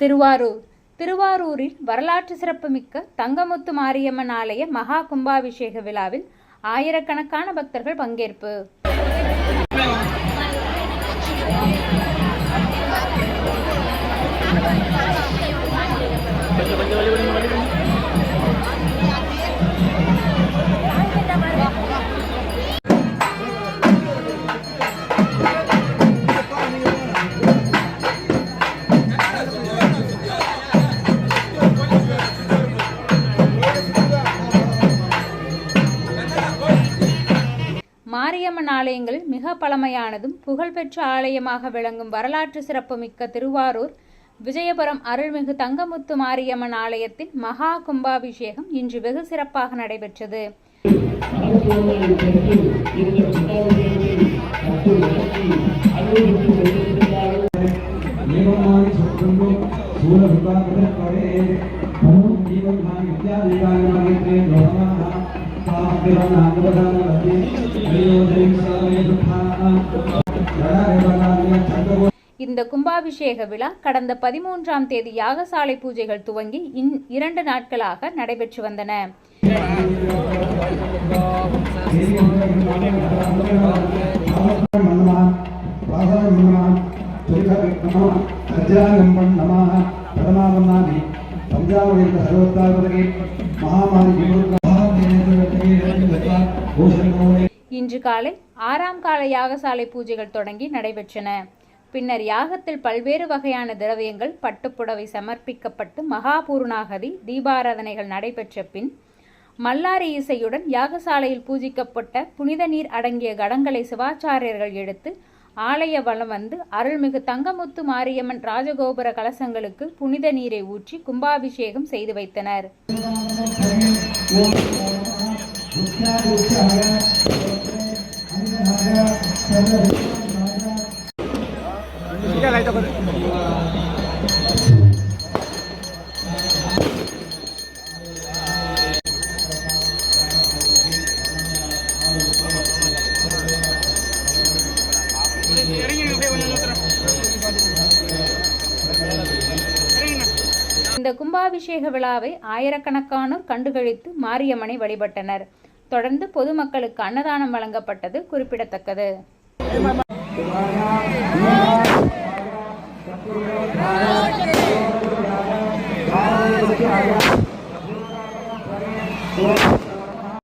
திருவாரூரில் வரலாற்று சிறப்புமிக்க தங்கமுத்து மாரியம்மன் ஆலய மகா கும்பாபிஷேக விழாவில் ஆயிரக்கணக்கான பக்தர்கள் பங்கேற்பு. மாரியம்மன் ஆலயங்களில் மிக பழமையானதும் புகழ்பெற்ற ஆலயமாக விளங்கும் வரலாற்று சிறப்புமிக்க திருவாரூர் விஜயபுரம் அருள்மிகு தங்கமுத்து மாரியம்மன் ஆலயத்தின் மகா கும்பாபிஷேகம் இன்று வெகு சிறப்பாக நடைபெற்றது. இந்த கும்பாபிஷேக விழா கடந்த 13ஆம் தேதி யாகசாலை பூஜைகள் துவங்கி 2 நாட்களாக நடைபெற்று வந்தன. இன்று காலை 6ஆம் கால யாகசாலை பூஜைகள் தொடங்கி நடைபெற்றன. பின்னர் யாகத்தில் பல்வேறு வகையான திரவியங்கள் பட்டுப்புடவை சமர்ப்பிக்கப்பட்டு மகாபூர்ணாகதி தீபாராதனைகள் நடைபெற்ற பின் மல்லாரி இசையுடன் யாகசாலையில் பூஜிக்கப்பட்ட புனித நீர் அடங்கிய கடங்களை சிவாச்சாரியர்கள் எடுத்து ஆலய வலம் வந்து அருள்மிகு தங்கமுத்து மாரியம்மன் ராஜகோபுர கலசங்களுக்கு புனித நீரை ஊற்றி கும்பாபிஷேகம் செய்து வைத்தனர். இந்த கும்பாபிஷேக விழாவை ஆயிரக்கணக்கானோர் கண்டுகளித்து மாரியம்மனை வழிபட்டனர். தொடர்ந்து பொதுமக்களுக்கு அன்னதானம் வழங்கப்பட்டது குறிப்பிடத்தக்கது.